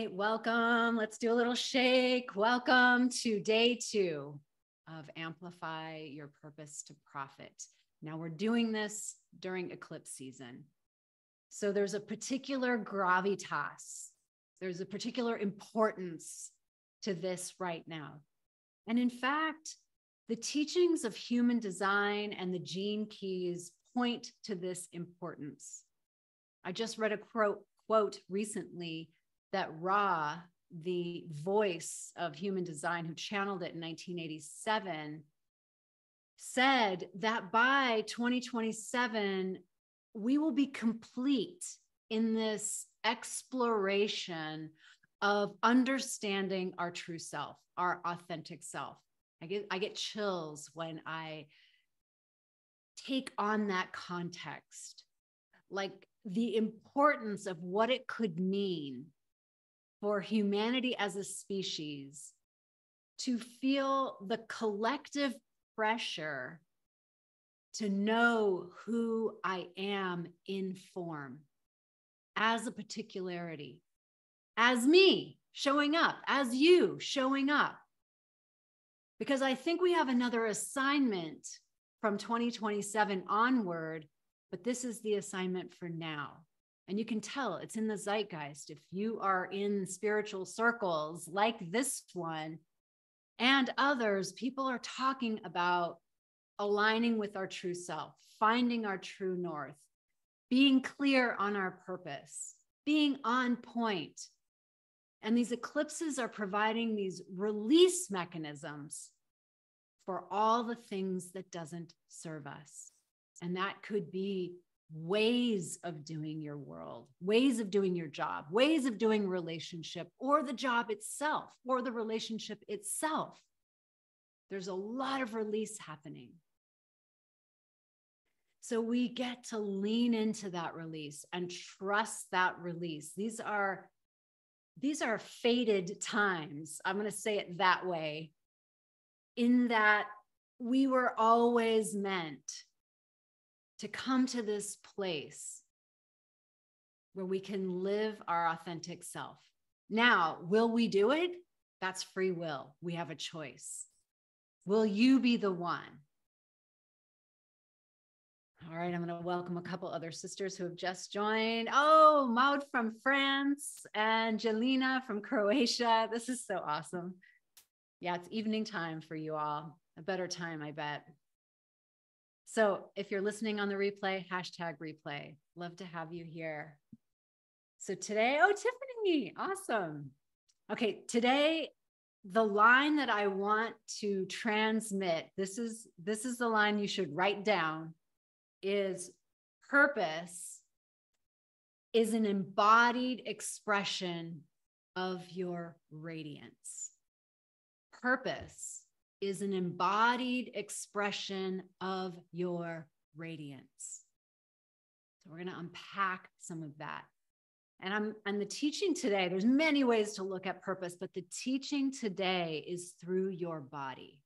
right, welcome. Let's do a little shake. Welcome to day 2 of Amplify Your Purpose to Profit. Now we're doing this during eclipse season. So there's a particular gravitas. There's a particular importance to this right now. And in fact, the teachings of human design and the gene keys point to this importance. I just read a quote recently that Ra, the voice of human design who channeled it in 1987, said that by 2027, we will be complete in this exploration of understanding our true self, our authentic self. I get chills when I take on that context, like the importance of what it could mean for humanity as a species to feel the collective pressure to know who I am in form as a particularity, as me showing up, as you showing up. Because I think we have another assignment from 2027 onward, but this is the assignment for now. And you can tell it's in the zeitgeist. If you are in spiritual circles like this one and others, people are talking about aligning with our true self, finding our true north, being clear on our purpose, being on point. And these eclipses are providing these release mechanisms for all the things that doesn't serve us. And that could be ways of doing your world, ways of doing your job, ways of doing relationship, or the job itself, or the relationship itself. There's a lot of release happening. So we get to lean into that release and trust that release. These are fated times. I'm going to say it that way, in that we were always meant to come to this place where we can live our authentic self. Now, will we do it? That's free will. We have a choice. Will you be the one? All right, I'm going to welcome a couple other sisters who have just joined. Oh, Maud from France and Jelena from Croatia. This is so awesome. Yeah, it's evening time for you all. A better time, I bet. So if you're listening on the replay, #replay. Love to have you here. So today, oh, Tiffany, awesome. Okay, today, the line that I want to transmit, this is the line you should write down, is purpose is an embodied expression of your radiance. Purpose is an embodied expression of your radiance. So we're going to unpack some of that. And the teaching today, there's many ways to look at purpose, but the teaching today is through your body.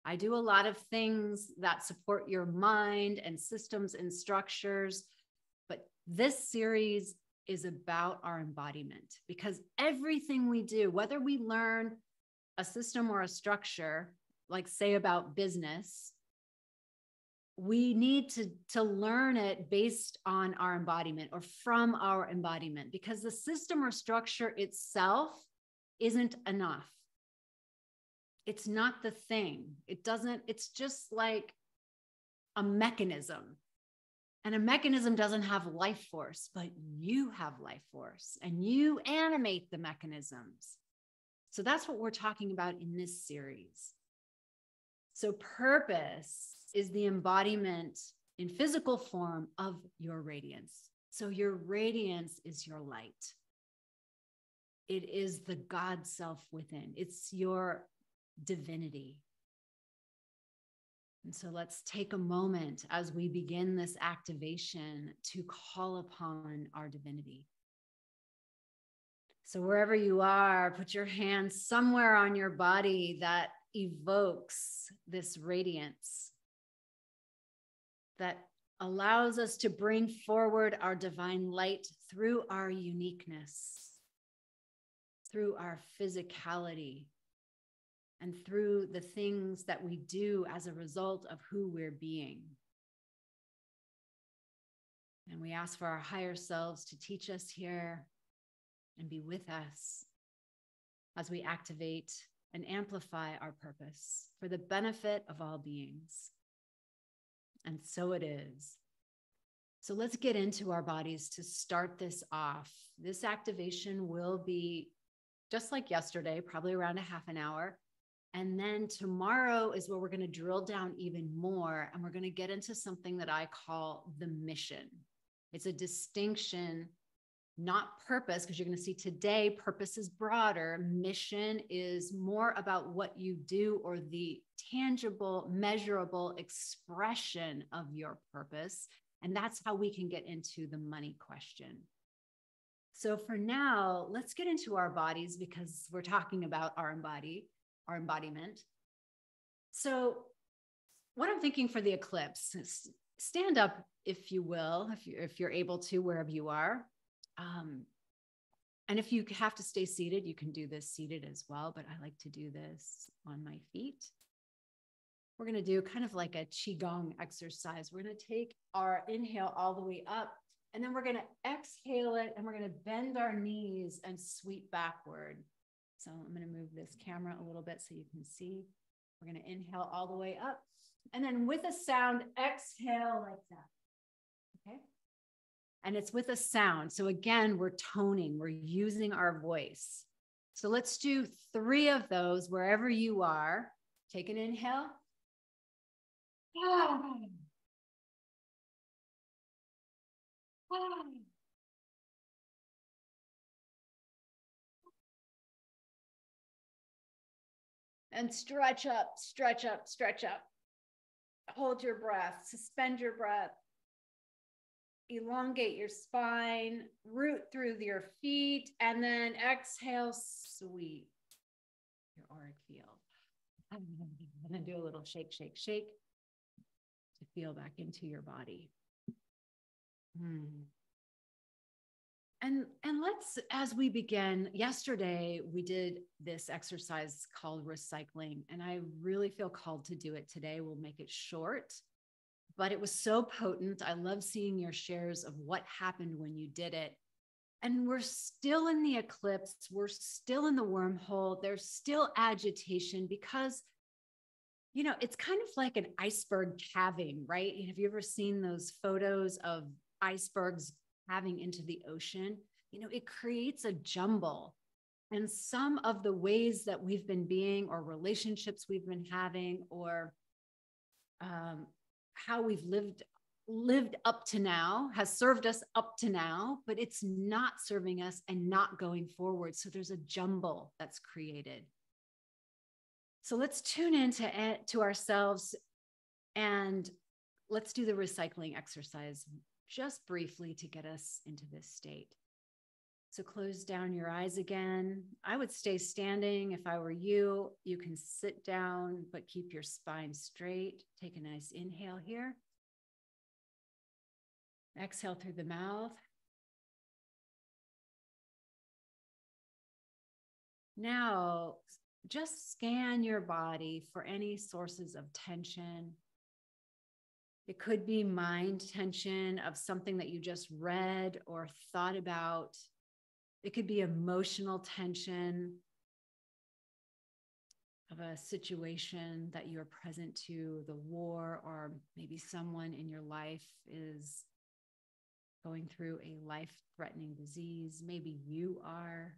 I do a lot of things that support your mind and systems and structures, but this series is about our embodiment, because everything we do, whether we learn a system or a structure, like say about business, we need to learn it based on our embodiment or from our embodiment, because the system or structure itself isn't enough. It's not the thing. It's just like a mechanism. And a mechanism doesn't have life force, but you have life force and you animate the mechanisms. So that's what we're talking about in this series. So purpose is the embodiment in physical form of your radiance. So your radiance is your light. It is the God self within. It's your divinity. And so let's take a moment as we begin this activation to call upon our divinity. So wherever you are, put your hand somewhere on your body that evokes this radiance, that allows us to bring forward our divine light through our uniqueness. through our physicality, and through the things that we do as a result of who we're being. And we ask for our higher selves to teach us here and be with us as we activate and amplify our purpose for the benefit of all beings. And so it is. So let's get into our bodies to start this off. This activation will be just like yesterday, probably around a half an hour. And then tomorrow is where we're going to drill down even more. And we're going to get into something that I call the mission. It's a distinction, not purpose, because you're going to see today, purpose is broader. Mission is more about what you do or the tangible, measurable expression of your purpose. And that's how we can get into the money question. So for now, let's get into our bodies because we're talking about our embodiment. So what I'm thinking for the eclipse is stand up, if you will, if you're able to, wherever you are. And if you have to stay seated, you can do this seated as well, but I like to do this on my feet. We're going to do kind of like a Qigong exercise. We're going to take our inhale all the way up, and then we're going to exhale it, and we're going to bend our knees and sweep backward. So I'm going to move this camera a little bit so you can see. We're going to inhale all the way up, and then with a sound, exhale like that. Okay. And it's with a sound. So again, we're toning, we're using our voice. So let's do 3 of those wherever you are. Take an inhale. And stretch up, stretch up, stretch up. Hold your breath, suspend your breath. Elongate your spine, root through your feet, and then exhale, sweep your auric field. I'm going to do a little shake, shake, shake to feel back into your body. And let's, as we begin, yesterday we did this exercise called recycling, and I really feel called to do it today. We'll make it short, but it was so potent. I love seeing your shares of what happened when you did it. And we're still in the eclipse. We're still in the wormhole. There's still agitation because, you know, it's kind of like an iceberg calving, right? Have you ever seen those photos of icebergs calving into the ocean? You know, it creates a jumble. And some of the ways that we've been being, or relationships we've been having, or how we've lived up to now has served us up to now, but it's not serving us and not going forward. So there's a jumble that's created. So let's tune into to ourselves, and let's do the recycling exercise just briefly to get us into this state. So close down your eyes again. I would stay standing if I were you. You can sit down, but keep your spine straight. Take a nice inhale here. Exhale through the mouth. Now, just scan your body for any sources of tension. It could be mind tension of something that you just read or thought about. It could be emotional tension of a situation that you're present to, the war, or maybe someone in your life is going through a life-threatening disease. Maybe you are.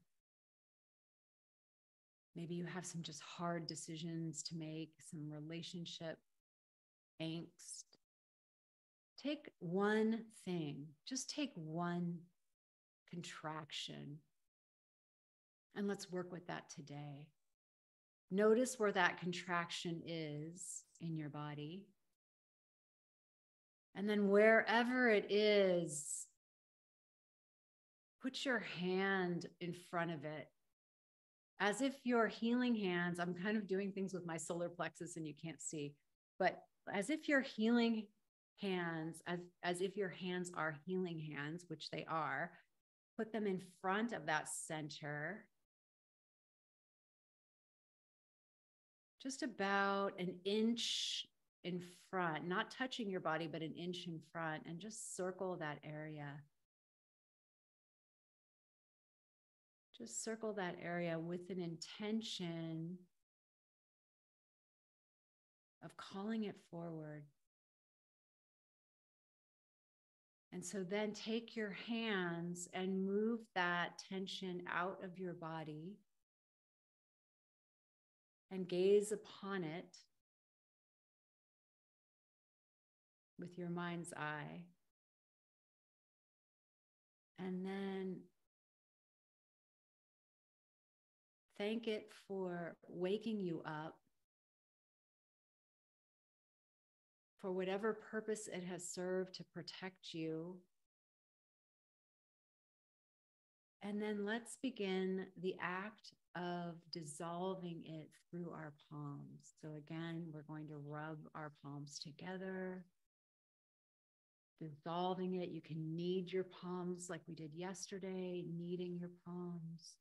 Maybe you have some just hard decisions to make, some relationship angst. Take one thing, just take one contraction, and let's work with that today. Notice where that contraction is in your body. And then wherever it is, put your hand in front of it. As if your healing hands, I'm kind of doing things with my solar plexus and you can't see, but as if your healing hands, as if your hands are healing hands, which they are, put them in front of that center just about an inch in front, not touching your body, but an inch in front, and just circle that area. Just circle that area with an intention of calling it forward. And so then take your hands and move that tension out of your body and gaze upon it with your mind's eye. And then thank it for waking you up, for whatever purpose it has served to protect you. And then let's begin the act of dissolving it through our palms. So again, we're going to rub our palms together, dissolving it. You can knead your palms like we did yesterday, kneading your palms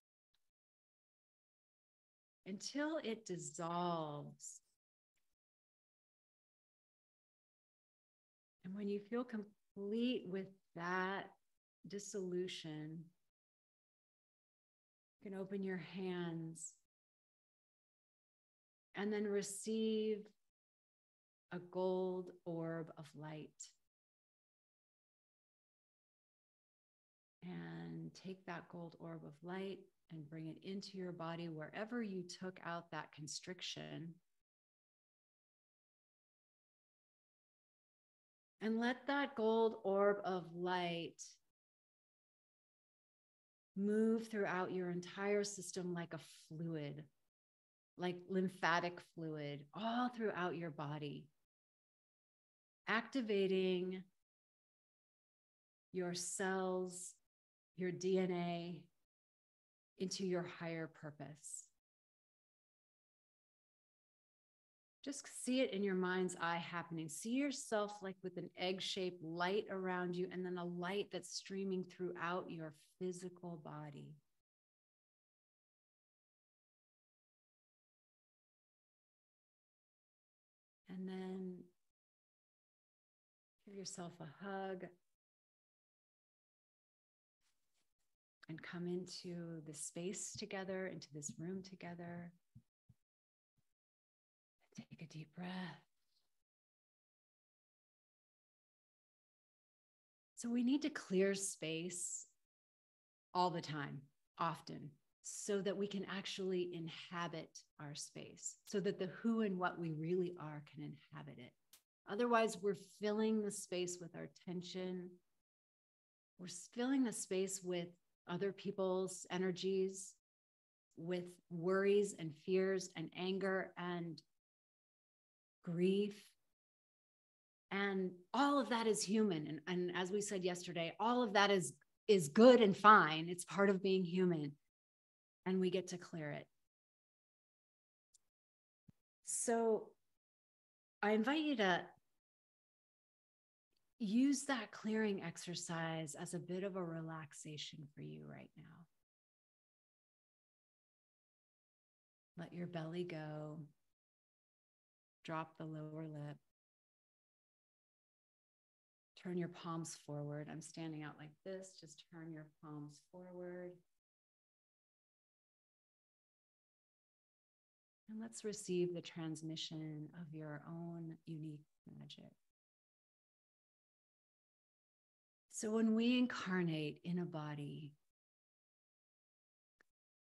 until it dissolves. And when you feel complete with that dissolution, you can open your hands and then receive a gold orb of light. And take that gold orb of light and bring it into your body wherever you took out that constriction. And let that gold orb of light move throughout your entire system like a fluid, like lymphatic fluid, all throughout your body, activating your cells, your DNA into your higher purpose. Just see it in your mind's eye happening. See yourself like with an egg-shaped light around you, and then a light that's streaming throughout your physical body. And then give yourself a hug and come into the space together, into this room together. Take a deep breath. So we need to clear space all the time, often, so that we can actually inhabit our space, so that the who and what we really are can inhabit it. Otherwise, we're filling the space with our tension. We're filling the space with other people's energies, with worries and fears and anger and grief. And all of that is human. And as we said yesterday, all of that is good and fine. It's part of being human. And we get to clear it. So I invite you to use that clearing exercise as a bit of a relaxation for you right now. Let your belly go. Drop the lower lip. Turn your palms forward. I'm standing out like this. Just turn your palms forward. And let's receive the transmission of your own unique magic. So when we incarnate in a body,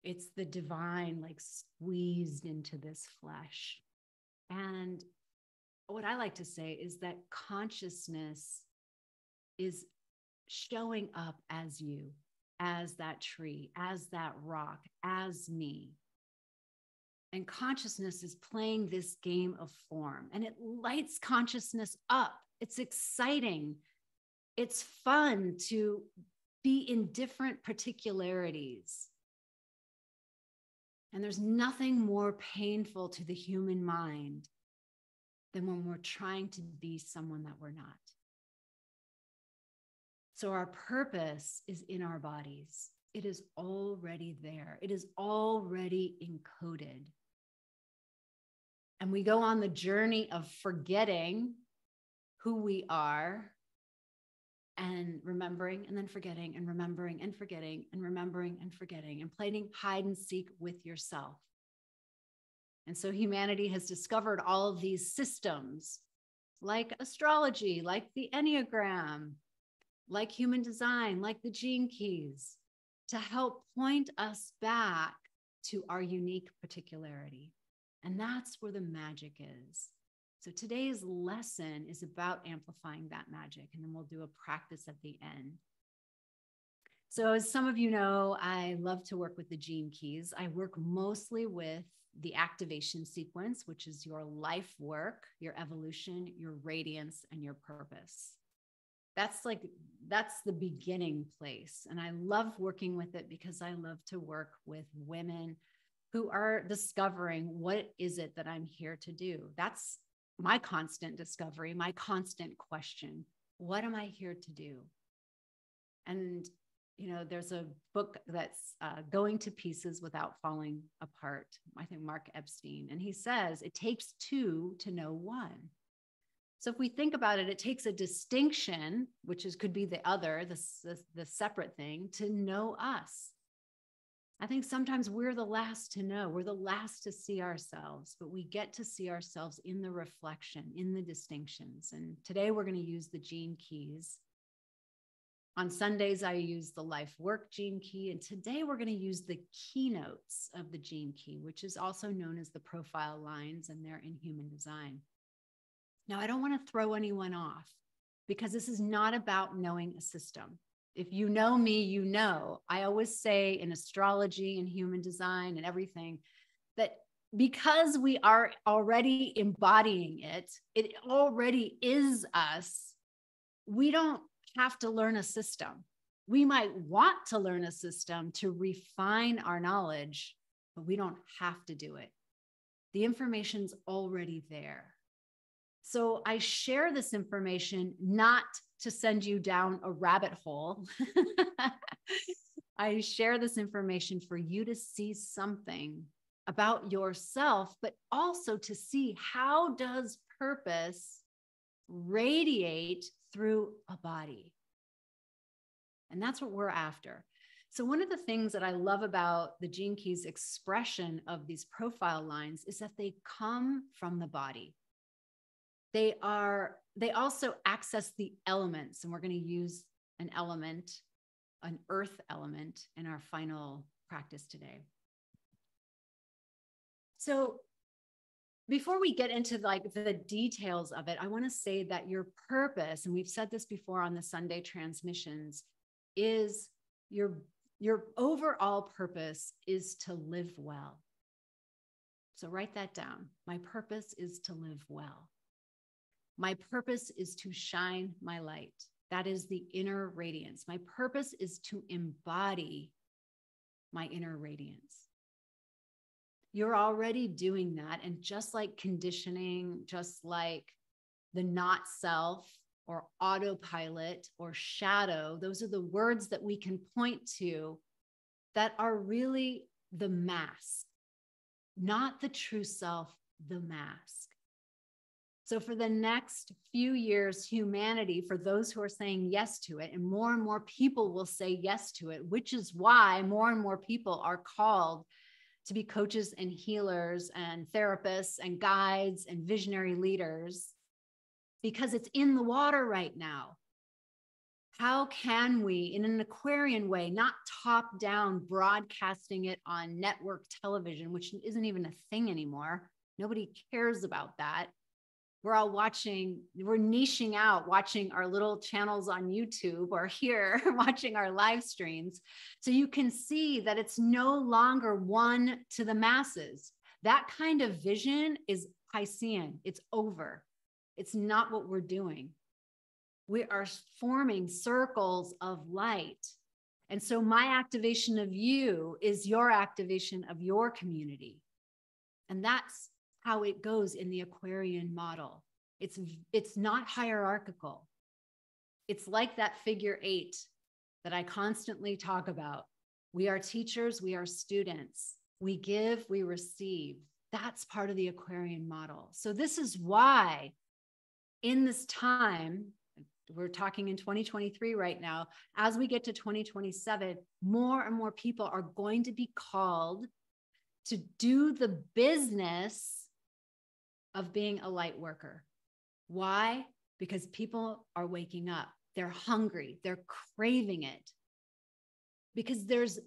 it's the divine like squeezed into this flesh. And what I like to say is that consciousness is showing up as you, as that tree, as that rock, as me. And consciousness is playing this game of form, and it lights consciousness up. It's exciting. It's fun to be in different particularities. And there's nothing more painful to the human mind than when we're trying to be someone that we're not. So our purpose is in our bodies. It is already there. It is already encoded. And we go on the journey of forgetting who we are and remembering and then forgetting and remembering and forgetting and remembering and forgetting and playing hide and seek with yourself. And so humanity has discovered all of these systems like astrology, like the Enneagram, like human design, like the gene keys, to help point us back to our unique particularity. And that's where the magic is. So today's lesson is about amplifying that magic, and then we'll do a practice at the end. So as some of you know, I love to work with the gene keys. I work mostly with the activation sequence, which is your life work, your evolution, your radiance, and your purpose. That's the beginning place. And I love working with it because I love to work with women who are discovering, what is it that I'm here to do? That's my constant discovery, my constant question. What am I here to do? And, there's a book that's Going to Pieces Without Falling Apart. I think Mark Epstein. And he says, it takes two to know one. So if we think about it, it takes a distinction, which could be the other, the separate thing, to know us. I think sometimes we're the last to know. We're the last to see ourselves, but we get to see ourselves in the reflection, in the distinctions. And today we're going to use the gene keys. On Sundays, I use the life work gene key. And today we're going to use the keynotes of the gene key, which is also known as the profile lines, and they're in human design. Now, I don't want to throw anyone off, because this is not about knowing a system. If you know me, you know, I always say in astrology and human design and everything, that because we are already embodying it, it already is us. We don't have to learn a system. We might want to learn a system to refine our knowledge, but we don't have to do it. The information's already there. So I share this information not to send you down a rabbit hole. I share this information for you to see something about yourself, but also to see, how does purpose radiate through a body? And that's what we're after. So one of the things that I love about the Gene Keys expression of these profile lines is that they come from the body. They also access the elements, and we're going to use an element, an earth element, in our final practice today. So before we get into the details of it, I want to say that your purpose, and we've said this before on the Sunday transmissions, is your overall purpose is to live well. So write that down. My purpose is to live well. My purpose is to shine my light. That is the inner radiance. My purpose is to embody my inner radiance. You're already doing that. And just like conditioning, just like the not self or autopilot or shadow, those are the words that we can point to that are really the mask, not the true self, the mask. So for the next few years, humanity, for those who are saying yes to it, and more people will say yes to it, which is why more and more people are called to be coaches and healers and therapists and guides and visionary leaders, because it's in the water right now. How can we, in an Aquarian way, not top down broadcasting it on network television, which isn't even a thing anymore? Nobody cares about that. We're all watching, we're niching out, watching our little channels on YouTube or here, watching our live streams. So you can see that it's no longer one to the masses. That kind of vision is Piscean. It's over. It's not what we're doing. We are forming circles of light. And so my activation of you is your activation of your community. And that's how it goes in the Aquarian model. It's not hierarchical. It's like that figure 8 that I constantly talk about. We are teachers, we are students. We give, we receive. That's part of the Aquarian model. So this is why in this time, we're talking in 2023 right now, as we get to 2027, more and more people are going to be called to do the business of being a light worker. Why? Because people are waking up. They're hungry. They're craving it. Because there's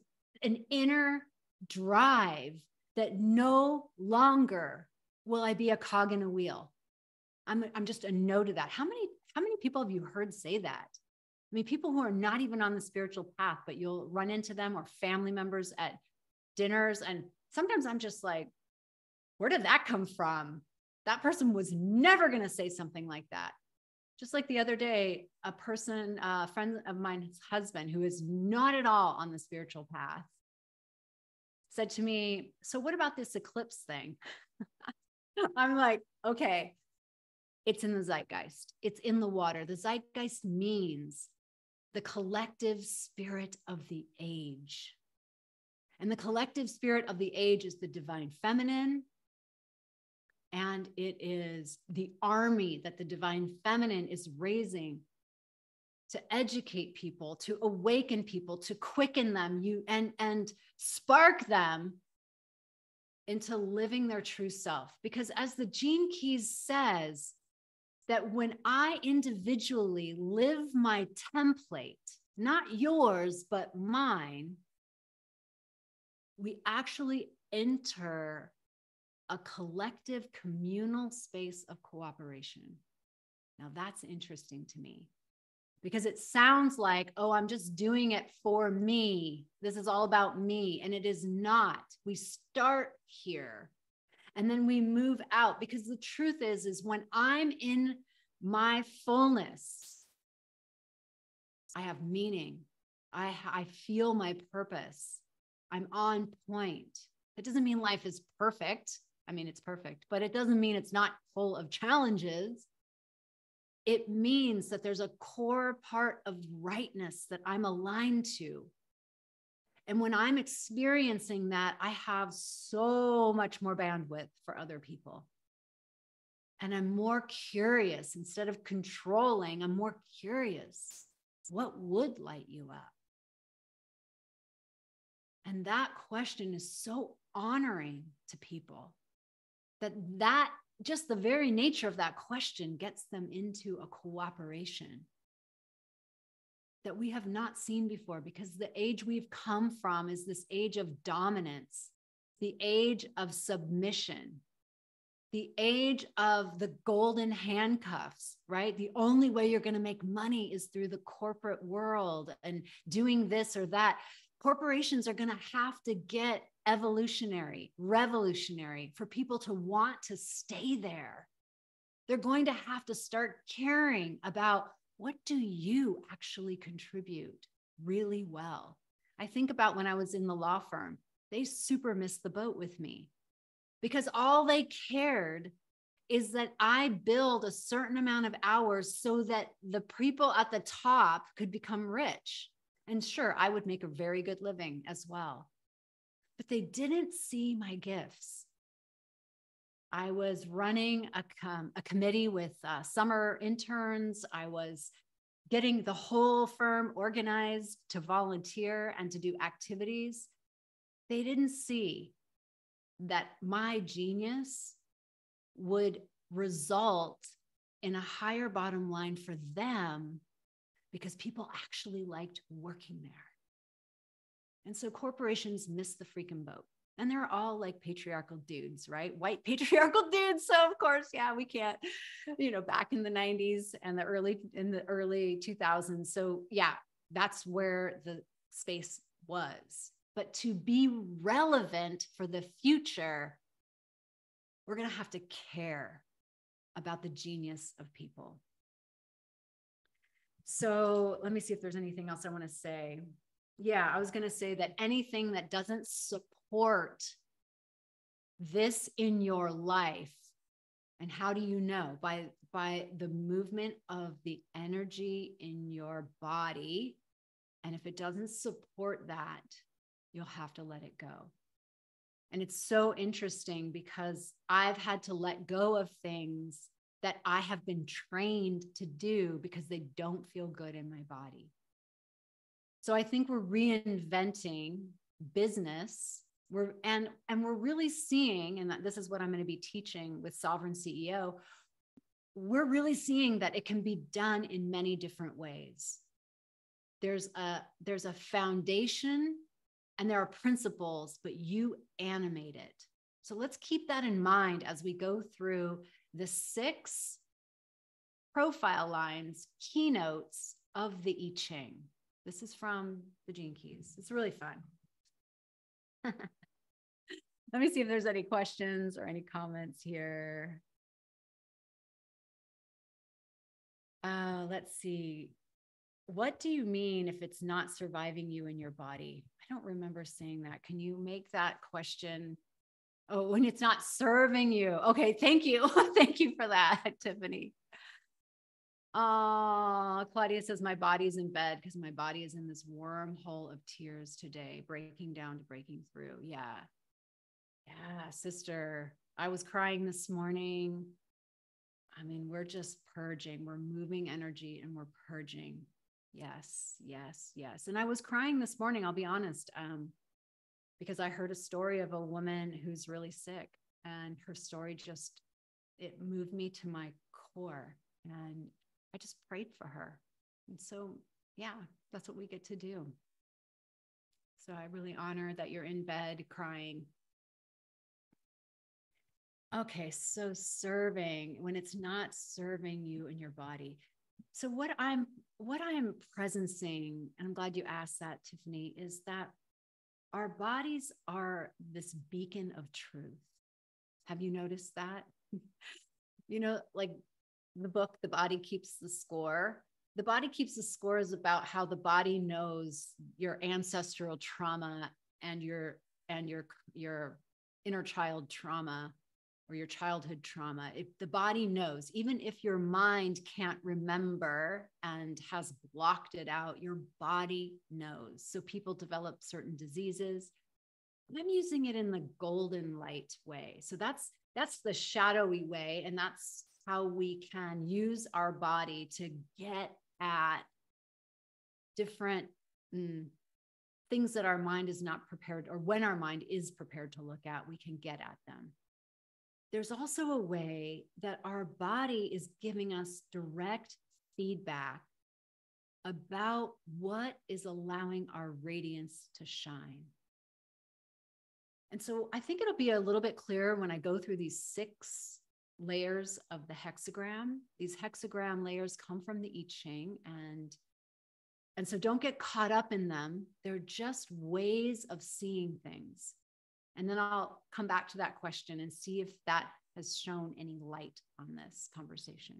an inner drive that no longer will I be a cog in a wheel. I'm just a no to that. How many people have you heard say that? I mean, people who are not even on the spiritual path, but you'll run into them, or family members at dinners. And sometimes I'm just like, where did that come from? That person was never going to say something like that. Just like the other day, a person, a friend of mine's husband, who is not at all on the spiritual path, said to me, so what about this eclipse thing? I'm like, okay, it's in the zeitgeist. It's in the water. The zeitgeist means the collective spirit of the age. And the collective spirit of the age is the divine feminine. And it is the army that the divine feminine is raising to educate people, to awaken people, to quicken them, and spark them into living their true self. Because as the Gene Keys says, that when I individually live my template, not yours, but mine, we actually enter a collective communal space of cooperation. Now that's interesting to me, because it sounds like, oh, I'm just doing it for me. This is all about me. And it is not. We start here and then we move out, because the truth is when I'm in my fullness, I have meaning. I feel my purpose. I'm on point. It doesn't mean life is perfect. I mean, it's perfect, but it doesn't mean it's not full of challenges. It means that there's a core part of rightness that I'm aligned to. And when I'm experiencing that, I have so much more bandwidth for other people. And I'm more curious. Instead of controlling, I'm more curious. What would light you up? And that question is so honoring to people that just the very nature of that question gets them into a cooperation that we have not seen before, because the age we've come from is this age of dominance, the age of submission, the age of the golden handcuffs, right? The only way you're going to make money is through the corporate world and doing this or that. Corporations are going to have to get evolutionary, revolutionary for people to want to stay there. They're going to have to start caring about, what do you actually contribute really well? I think about when I was in the law firm, they super missed the boat with me, because all they cared is that I build a certain amount of hours so that the people at the top could become rich. And sure, I would make a very good living as well. But they didn't see my gifts. I was running a committee with summer interns. I was getting the whole firm organized to volunteer and to do activities. They didn't see that my genius would result in a higher bottom line for them, because people actually liked working there. And so corporations miss the freaking boat. And they're all like patriarchal dudes, right? White patriarchal dudes. So of course, yeah, we can't, back in the 90s and the early 2000s. So yeah, that's where the space was. But to be relevant for the future, we're going to have to care about the genius of people. So let me see if there's anything else I want to say. Yeah, I was going to say that anything that doesn't support this in your life, and how do you know? By the movement of the energy in your body. And if it doesn't support that, you'll have to let it go. And it's so interesting because I've had to let go of things that I have been trained to do because they don't feel good in my body. So I think we're reinventing business. We're really seeing, and this is what I'm going to be teaching with Sovereign CEO. We're really seeing that it can be done in many different ways. There's a foundation and there are principles, but you animate it. So let's keep that in mind as we go through the 6 profile lines, keynotes of the I Ching. This is from the Gene Keys. It's really fun. Let me see if there's any questions or any comments here. Let's see. What do you mean if it's not surviving you in your body? I don't remember saying that. Can you make that question? Oh, when it's not serving you. Okay, thank you. Thank you for that, Tiffany. Claudia says, my body's in bed because my body is in this wormhole of tears today, breaking down to breaking through. Yeah. Yeah, sister. I was crying this morning. I mean, we're just purging. We're moving energy and we're purging. Yes, yes, yes. And I was crying this morning, I'll be honest, because I heard a story of a woman who's really sick, and her story just, it moved me to my core, and I just prayed for her. And so, yeah, that's what we get to do. So I really honor that you're in bed crying. Okay, so serving, when it's not serving you in your body. So what I'm presencing, and I'm glad you asked that, Tiffany, is that our bodies are this beacon of truth. Have you noticed that? You know, like the book, The Body Keeps the Score. The Body Keeps the Score is about how the body knows your ancestral trauma and your inner child trauma, or your childhood trauma. If the body knows, even if your mind can't remember and has blocked it out, your body knows. So people develop certain diseases. I'm using it in the golden light way. So that's the shadowy way. And that's how we can use our body to get at different things that our mind is not prepared, or when our mind is prepared to look at, we can get at them. There's also a way that our body is giving us direct feedback about what is allowing our radiance to shine. And so I think it'll be a little bit clearer when I go through these 6 layers of the hexagram. These hexagram layers come from the I Ching, and so don't get caught up in them. They're just ways of seeing things. And then I'll come back to that question and see if that has shown any light on this conversation.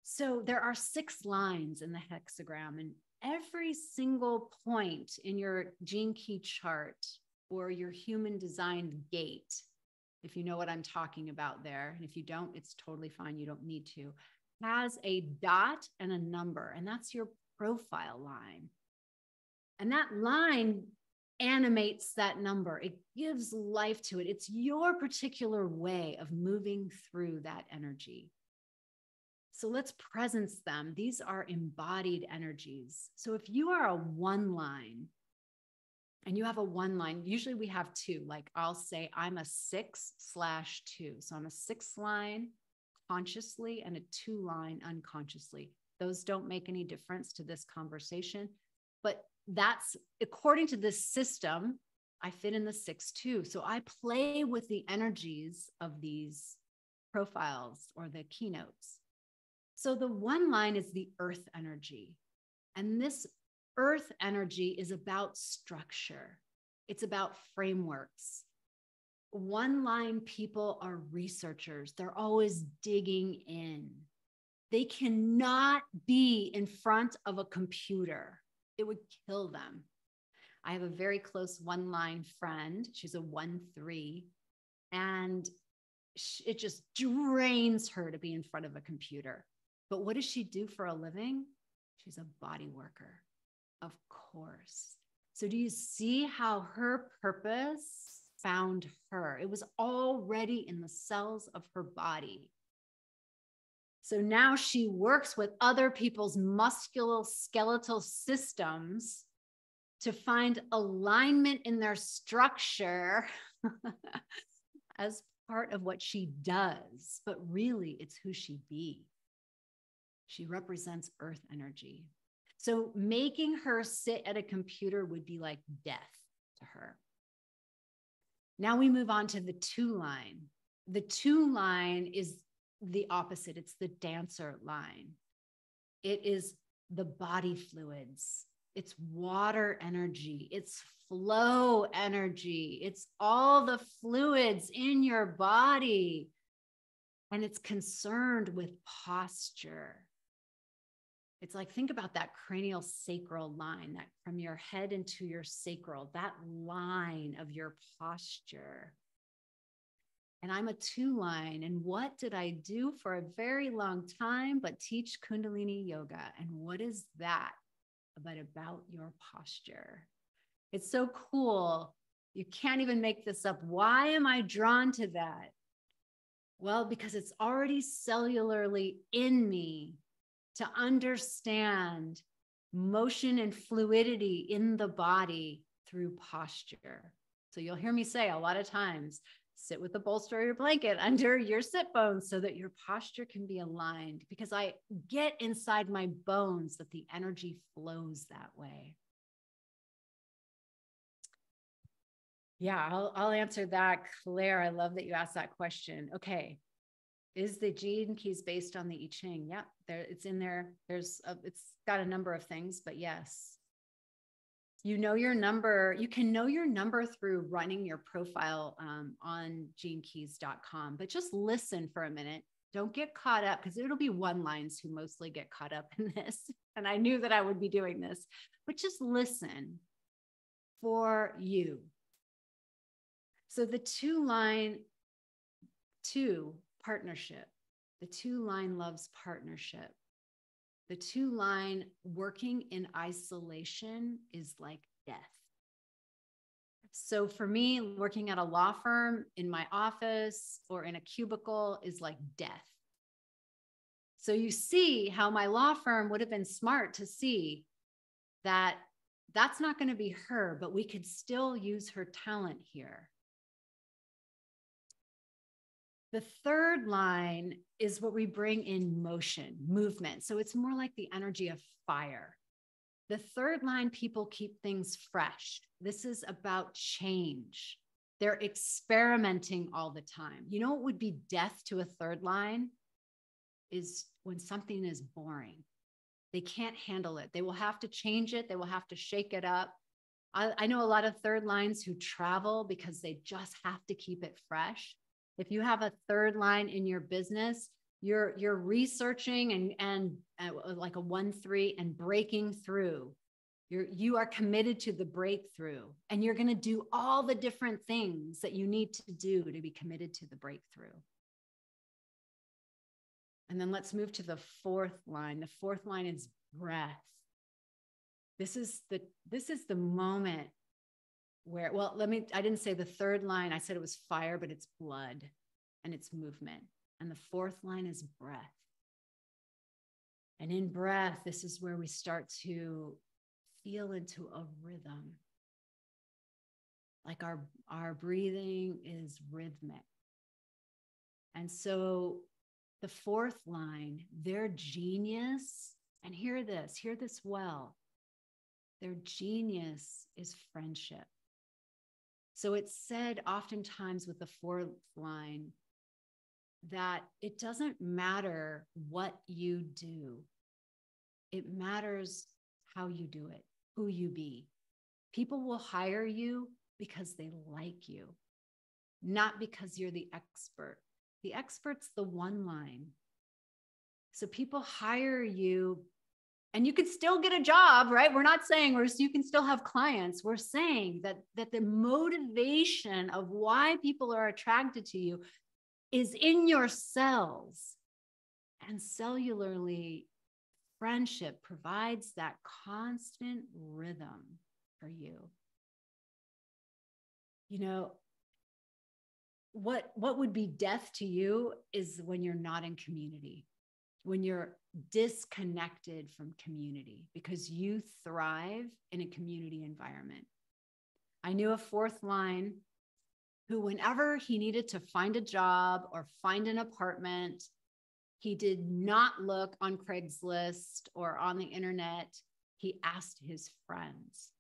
So there are 6 lines in the hexagram, and every single point in your gene key chart or your human designed gate, if you know what I'm talking about there, and if you don't, it's totally fine. You don't need to, has a dot and a number, and that's your profile line. And that line animates that number. It gives life to it. It's your particular way of moving through that energy. So let's presence them. These are embodied energies. So if you are a 1 line, and you have a 1 line, usually we have 2, like I'll say I'm a 6/2. So I'm a 6 line consciously and a 2 line unconsciously. Those don't make any difference to this conversation, but that's according to this system, I fit in the 6/2. So I play with the energies of these profiles or the keynotes. So the 1 line is the earth energy. And this earth energy is about structure. It's about frameworks. 1 line people are researchers. They're always digging in. They cannot be in front of a computer. It would kill them. I have a very close 1 line friend. She's a 1/3, and it just drains her to be in front of a computer. But what does she do for a living? She's a body worker, of course. So do you see how her purpose found her. It was already in the cells of her body. So now she works with other people's musculoskeletal systems to find alignment in their structure as part of what she does. But really, it's who she be. She represents earth energy. So making her sit at a computer would be like death to her. Now we move on to the 2 line. The 2 line is the opposite. It's the dancer line. It is the body fluids. It's water energy. It's flow energy. It's all the fluids in your body. And it's concerned with posture. It's like, think about that cranial sacral line, that from your head into your sacral, that line of your posture. And I'm a 2 line. And what did I do for a very long time but teach Kundalini yoga? And what is that about your posture? It's so cool. You can't even make this up. Why am I drawn to that? Well, because it's already cellularly in me to understand motion and fluidity in the body through posture. So you'll hear me say a lot of times, sit with the bolster or your blanket under your sit bones so that your posture can be aligned, because I get inside my bones that the energy flows that way. Yeah, I'll answer that, Claire. I love that you asked that question. Okay. Is the Gene Keys based on the I Ching? Yeah, it's in there. It's got a number of things, but yes. You know your number. You can know your number through running your profile on genekeys.com, but just listen for a minute. Don't get caught up, because it'll be one-liners who mostly get caught up in this. And I knew that I would be doing this, but just listen for you. So the 2 line, 2, partnership. The 2 line loves partnership. The 2 line working in isolation is like death. So for me, working at a law firm, in my office or in a cubicle is like death. So you see how my law firm would have been smart to see that that's not going to be her, but we could still use her talent here. The 3rd line is what we bring in motion, movement. So it's more like the energy of fire. The 3rd line people keep things fresh. This is about change. They're experimenting all the time. You know what would be death to a 3rd line? Is when something is boring. They can't handle it. They will have to change it. They will have to shake it up. I know a lot of 3rd lines who travel because they just have to keep it fresh. If you have a 3rd line in your business, you're researching and like a 1-3 and breaking through. You are committed to the breakthrough, and you're going to do all the different things that you need to do to be committed to the breakthrough. And then let's move to the 4th line. The 4th line is breath. This is the moment where, well, I didn't say the 3rd line. I said it was fire, but it's blood and it's movement. And the 4th line is breath. And in breath, this is where we start to feel into a rhythm. Like our breathing is rhythmic. And so the 4th line, their genius, and hear this well, their genius is friendship. So it's said oftentimes with the 4th line that it doesn't matter what you do. It matters how you do it, who you be. People will hire you because they like you, not because you're the expert. The expert's the 1 line. So people hire you, and you can still get a job, right? We're not saying you can still have clients. We're saying that the motivation of why people are attracted to you is in your cells. And cellularly, friendship provides that constant rhythm for you. You know, what would be death to you is when you're not in community, when you're disconnected from community, because you thrive in a community environment. I knew a fourth line who, whenever he needed to find a job or find an apartment, he did not look on Craigslist or on the internet. He asked his friends.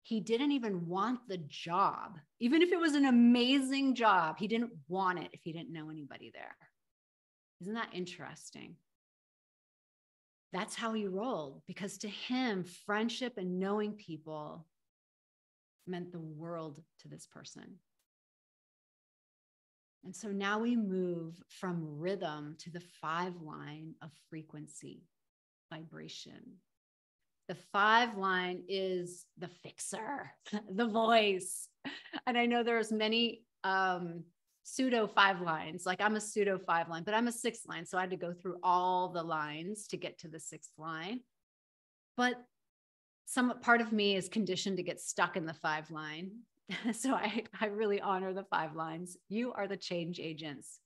He didn't even want the job. Even if it was an amazing job, he didn't want it if he didn't know anybody there. Isn't that interesting? That's how he rolled, because to him, friendship and knowing people meant the world to this person. And so now we move from rhythm to the 5 line of frequency, vibration. The 5 line is the fixer, the voice. And I know there's many pseudo 5 lines. Like I'm a pseudo 5 line, but I'm a 6 line. So I had to go through all the lines to get to the 6th line. But some part of me is conditioned to get stuck in the 5 line. So I really honor the 5 lines. You are the change agents.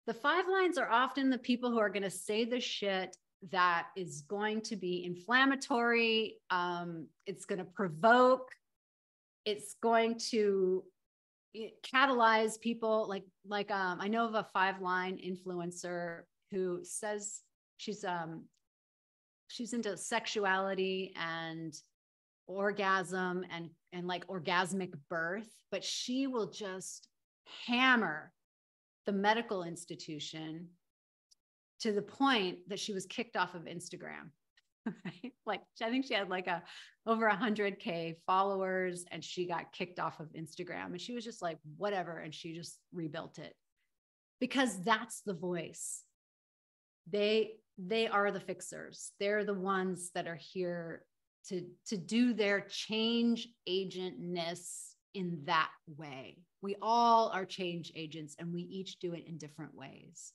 The 5 lines are often the people who are going to say the shit that is going to be inflammatory. It's going to provoke. It's going to catalyze people. Like I know of a 5 line influencer who says she's into sexuality and orgasm and like orgasmic birth, but she will just hammer the medical institution to the point that she was kicked off of Instagram. Right? Like I think she had like over 100K followers and she got kicked off of Instagram, and she was just like, whatever. And she just rebuilt it, because that's the voice. They are the fixers. They're the ones that are here to do their change agentness in that way. We all are change agents, and we each do it in different ways.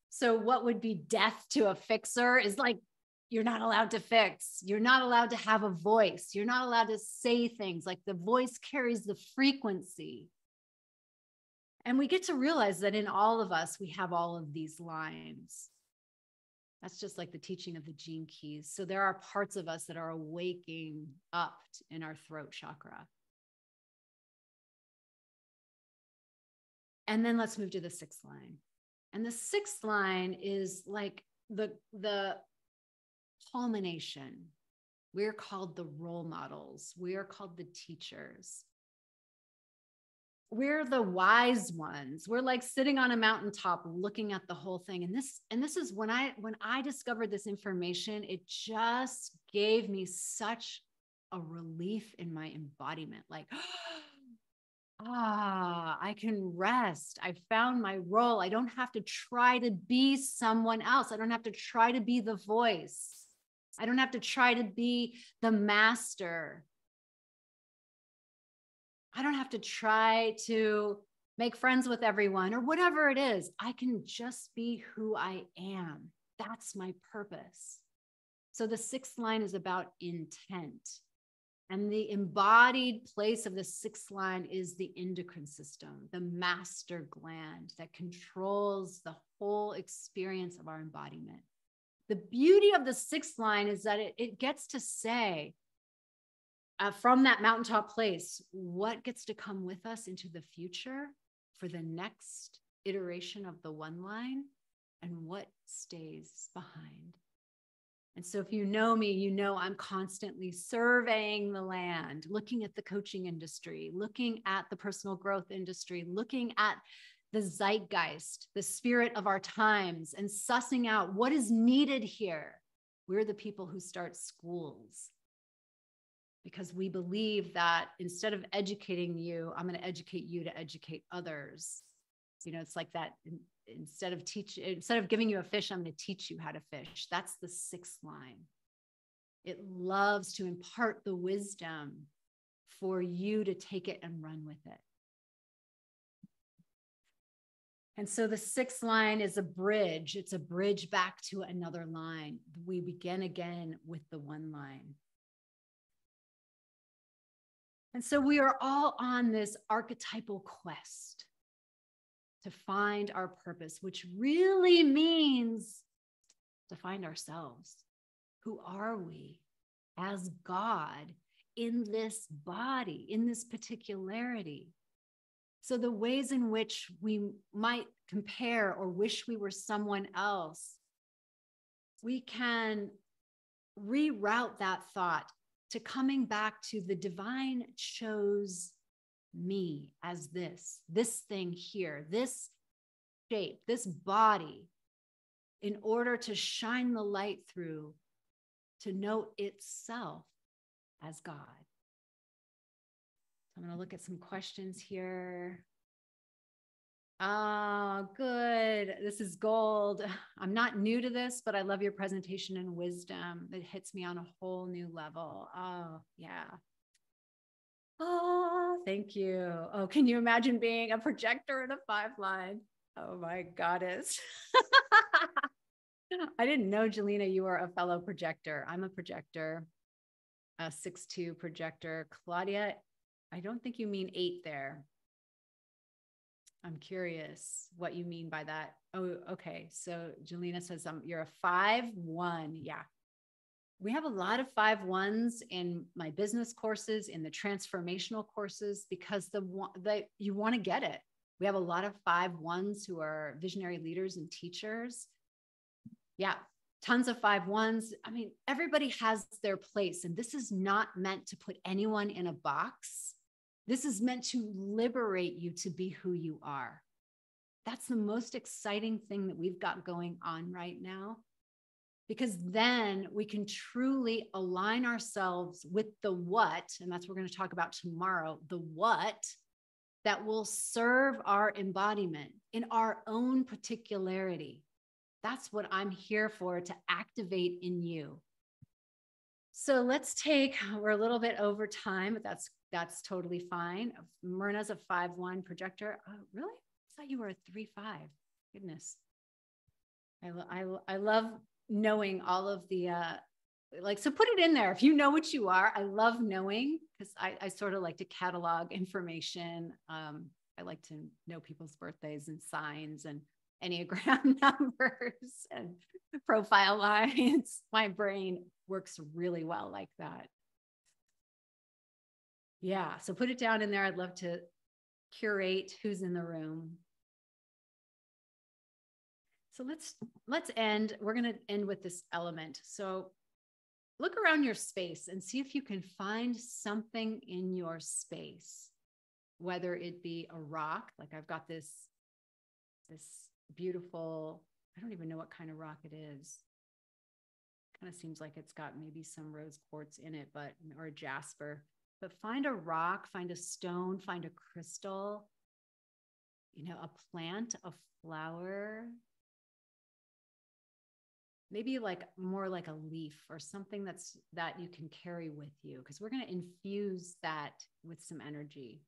So what would be death to a fixer is like, you're not allowed to fix. You're not allowed to have a voice. You're not allowed to say things. Like the voice carries the frequency. And we get to realize that in all of us, we have all of these lines. That's just like the teaching of the gene keys. So there are parts of us that are waking up in our throat chakra. And then let's move to the 6th line. And the 6th line is like the culmination. We're called the role models. We are called the teachers. We're the wise ones. We're like sitting on a mountaintop looking at the whole thing. And this is when I discovered this information, it just gave me such a relief in my embodiment. Like, I can rest. I found my role. I don't have to try to be someone else. I don't have to try to be the voice. I don't have to try to be the master. I don't have to try to make friends with everyone or whatever it is. I can just be who I am. That's my purpose. So the 6th line is about intent. And the embodied place of the 6th line is the endocrine system, the master gland that controls the whole experience of our embodiment. The beauty of the 6th line is that it gets to say, from that mountaintop place, what gets to come with us into the future for the next iteration of the 1 line, and what stays behind. And so if you know me, you know I'm constantly surveying the land, looking at the coaching industry, looking at the personal growth industry, looking at the zeitgeist, the spirit of our times, and sussing out what is needed here. We're the people who start schools, because we believe that instead of educating you, I'm going to educate you to educate others. You know, it's like that. Instead of giving you a fish, I'm going to teach you how to fish. That's the 6th line. It loves to impart the wisdom for you to take it and run with it. And so the 6th line is a bridge. It's a bridge back to another line. We begin again with the 1 line. And so we are all on this archetypal quest to find our purpose, which really means to find ourselves. Who are we as God in this body, in this particularity? So the ways in which we might compare or wish we were someone else, we can reroute that thought to coming back to the divine chose me as this thing here, this shape, this body, in order to shine the light through to know itself as God. So I'm going to look at some questions here. Oh, good. This is gold. I'm not new to this, but I love your presentation and wisdom. It hits me on a whole new level. Oh, yeah. Oh, thank you. Oh, can you imagine being a projector in a 5-line? Oh my goddess. I didn't know, Jelena, you were a fellow projector. I'm a projector, a 6'2" projector. Claudia, I don't think you mean 8 there. I'm curious what you mean by that. Oh, okay. So Jelena says you're a 5'1". Yeah. We have a lot of 5'1s in my business courses, in the transformational courses, because you want to get it. We have a lot of 5'1s who are visionary leaders and teachers. Yeah. Tons of 5'1s. I mean, everybody has their place, and this is not meant to put anyone in a box. This is meant to liberate you to be who you are. That's the most exciting thing that we've got going on right now, because then we can truly align ourselves with the what, and that's what we're going to talk about tomorrow, the what that will serve our embodiment in our own particularity. That's what I'm here for, to activate in you. So we're a little bit over time, but that's totally fine. Myrna's a 5'1" projector. Oh, really? I thought you were a 3'5". Goodness. I love knowing all of the, so put it in there. If you know what you are, I love knowing, because I sort of like to catalog information. I like to know people's birthdays and signs and Enneagram numbers and profile lines. My brain works really well like that. Yeah. So put it down in there. I'd love to curate who's in the room. So let's end. We're going to end with this element. So look around your space and see if you can find something in your space, whether it be a rock, like I've got this beautiful, I don't even know what kind of rock it is. Kind of seems like it's got maybe some rose quartz in it, or a jasper. But find a rock, find a stone, find a crystal, a plant, a flower, maybe more like a leaf or something that you can carry with you, because we're going to infuse that with some energy.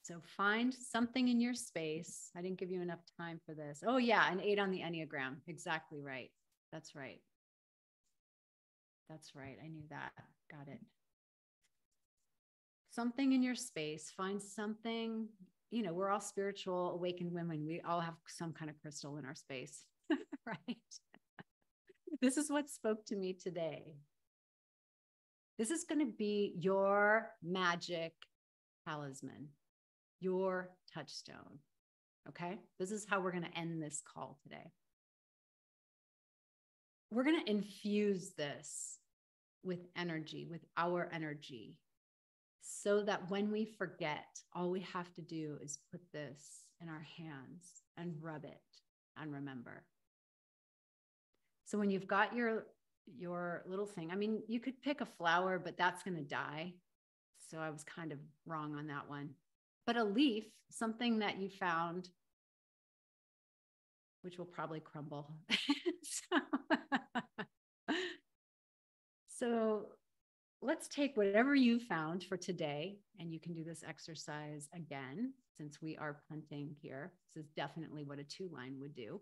So find something in your space. I didn't give you enough time for this. Oh yeah, an 8 on the Enneagram. Exactly right. That's right. That's right. I knew that. Got it. Something in your space. Find something, we're all spiritual, awakened women. We all have some kind of crystal in our space, right? This is what spoke to me today. This is going to be your magic talisman, your touchstone. Okay. This is how we're going to end this call today. We're going to infuse this with energy, with our energy, so that when we forget, all we have to do is put this in our hands and rub it and remember. So when you've got your little thing, I mean, you could pick a flower, but that's going to die. So I was kind of wrong on that one. But a leaf, something that you found, which will probably crumble. So let's take whatever you found for today, and you can do this exercise again, since we are punting here. This is definitely what a 2-line would do.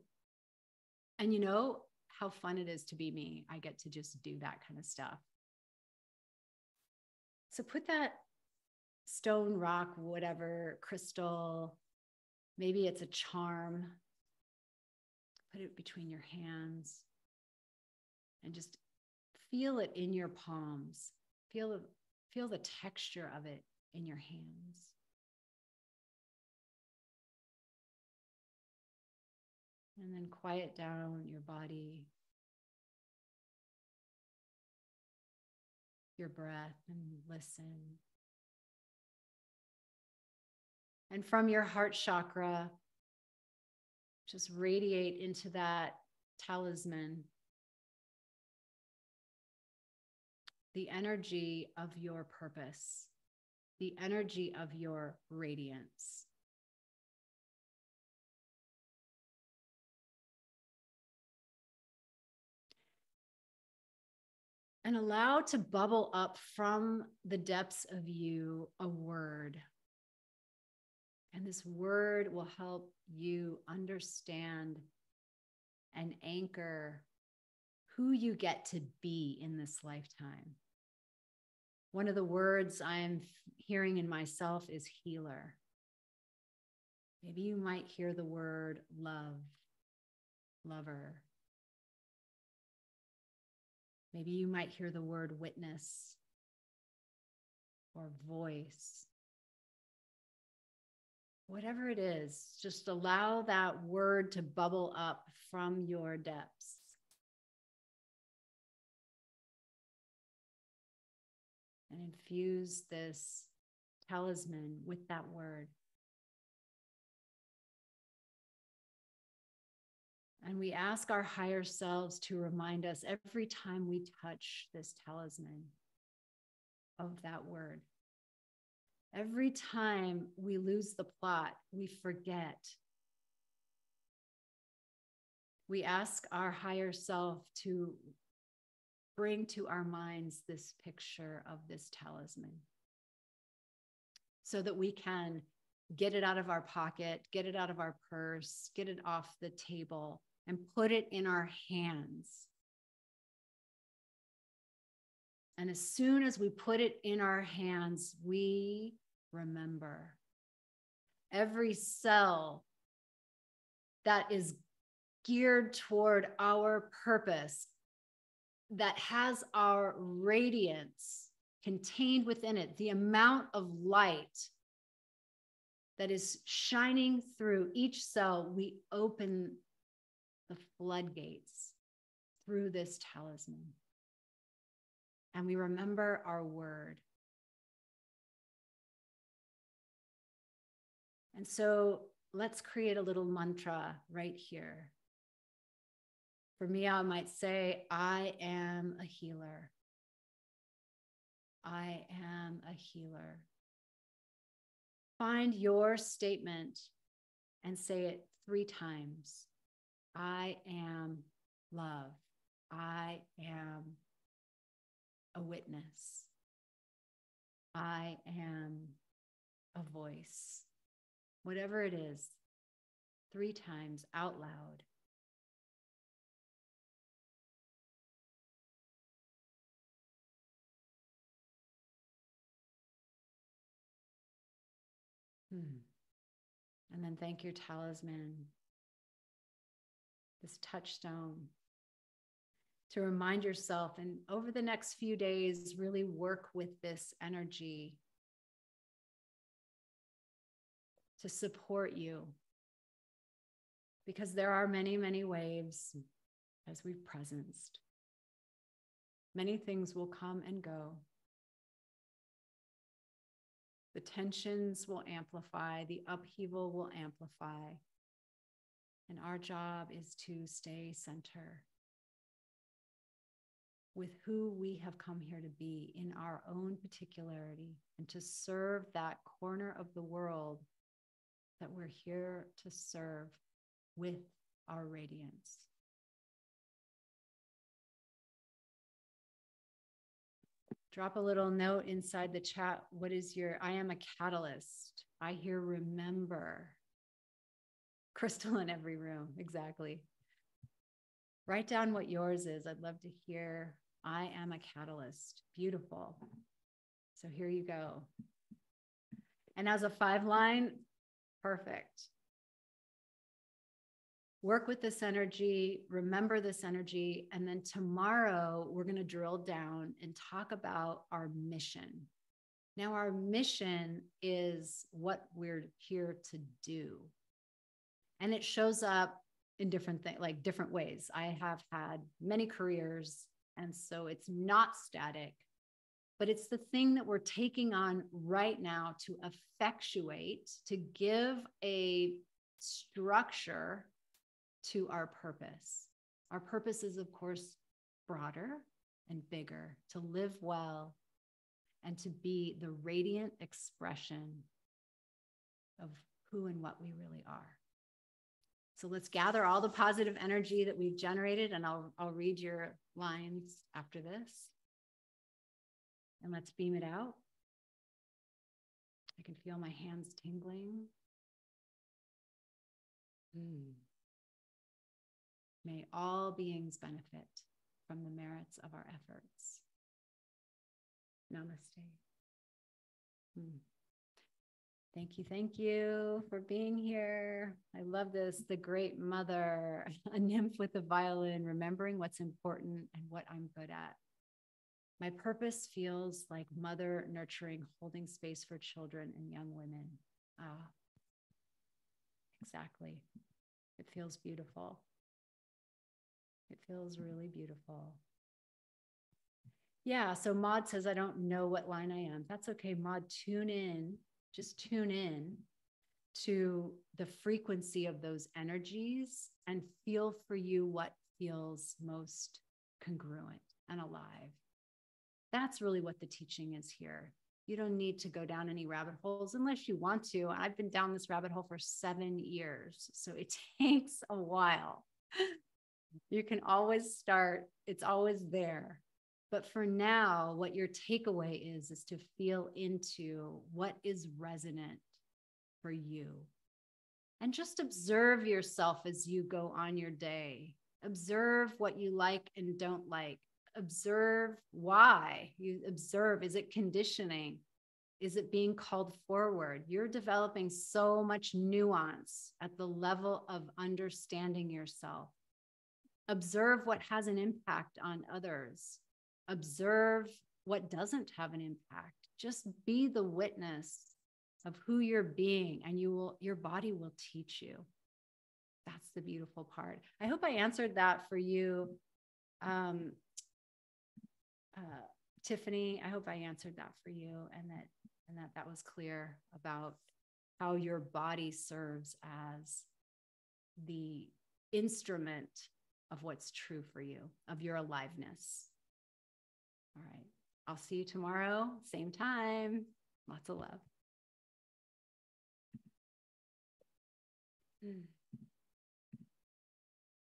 And you know how fun it is to be me. I get to just do that kind of stuff. So put that stone, rock, whatever, crystal, maybe it's a charm. Put it between your hands and just feel it in your palms. Feel the texture of it in your hands. And then quiet down your body, your breath, and listen. And from your heart chakra, just radiate into that talisman the energy of your purpose, the energy of your radiance. And allow to bubble up from the depths of you a word. And this word will help you understand and anchor who you get to be in this lifetime. One of the words I'm hearing in myself is healer. Maybe you might hear the word love, lover. Maybe you might hear the word witness or voice. Whatever it is, just allow that word to bubble up from your depths. And infuse this talisman with that word. And we ask our higher selves to remind us every time we touch this talisman of that word. Every time we lose the plot, we forget. We ask our higher self to bring to our minds this picture of this talisman so that we can get it out of our pocket, get it out of our purse, get it off the table, and put it in our hands. And as soon as we put it in our hands, we remember. Every cell that is geared toward our purpose, that has our radiance contained within it, the amount of light that is shining through each cell, we open the floodgates through this talisman. And we remember our word. And so let's create a little mantra right here. For me, I might say, I am a healer. I am a healer. Find your statement and say it 3 times. I am love. I am a witness. I am a voice. Whatever it is, 3 times out loud. And then thank your talisman, this touchstone, to remind yourself, and over the next few days, really work with this energy to support you. Because there are many, many waves, as we've presenced. Many things will come and go. The tensions will amplify, the upheaval will amplify. And our job is to stay center with who we have come here to be in our own particularity, and to serve that corner of the world that we're here to serve with our radiance. Drop a little note inside the chat. What is your, I am a catalyst. I hear remember. Crystal in every room, exactly. Write down what yours is. I'd love to hear, I am a catalyst. Beautiful. So here you go. And as a 5 line, perfect. Work with this energy, remember this energy, and then tomorrow we're going to drill down and talk about our mission. Now, our mission is what we're here to do. And it shows up in different things, like different ways. I have had many careers, and so it's not static, but it's the thing that we're taking on right now to effectuate, to give a structure to our purpose. Our purpose is, of course, broader and bigger, to live well and to be the radiant expression of who and what we really are. So let's gather all the positive energy that we've generated, and I'll read your lines after this. And let's beam it out. I can feel my hands tingling. May all beings benefit from the merits of our efforts. Namaste. Thank you for being here. I love this. The Great Mother, a nymph with a violin, remembering what's important and what I'm good at. My purpose feels like mother nurturing, holding space for children and young women. Exactly. It feels beautiful. It feels really beautiful. Yeah, so Maud says, I don't know what line I am. That's okay, Maud, tune in. Just tune in to the frequency of those energies and feel for you what feels most congruent and alive. That's really what the teaching is here. You don't need to go down any rabbit holes unless you want to. I've been down this rabbit hole for 7 years, so it takes a while. You can always start. It's always there. But for now, what your takeaway is to feel into what is resonant for you. And just observe yourself as you go on your day. Observe what you like and don't like. Observe why. You observe, is it conditioning? Is it being called forward? You're developing so much nuance at the level of understanding yourself. Observe what has an impact on others. Observe what doesn't have an impact. Just be the witness of who you're being, and your body will teach you. That's the beautiful part. I hope I answered that for you, Tiffany. I hope I answered that for you, and that was clear about how your body serves as the instrument of what's true for you, of your aliveness. All right. I'll see you tomorrow, same time. Lots of love.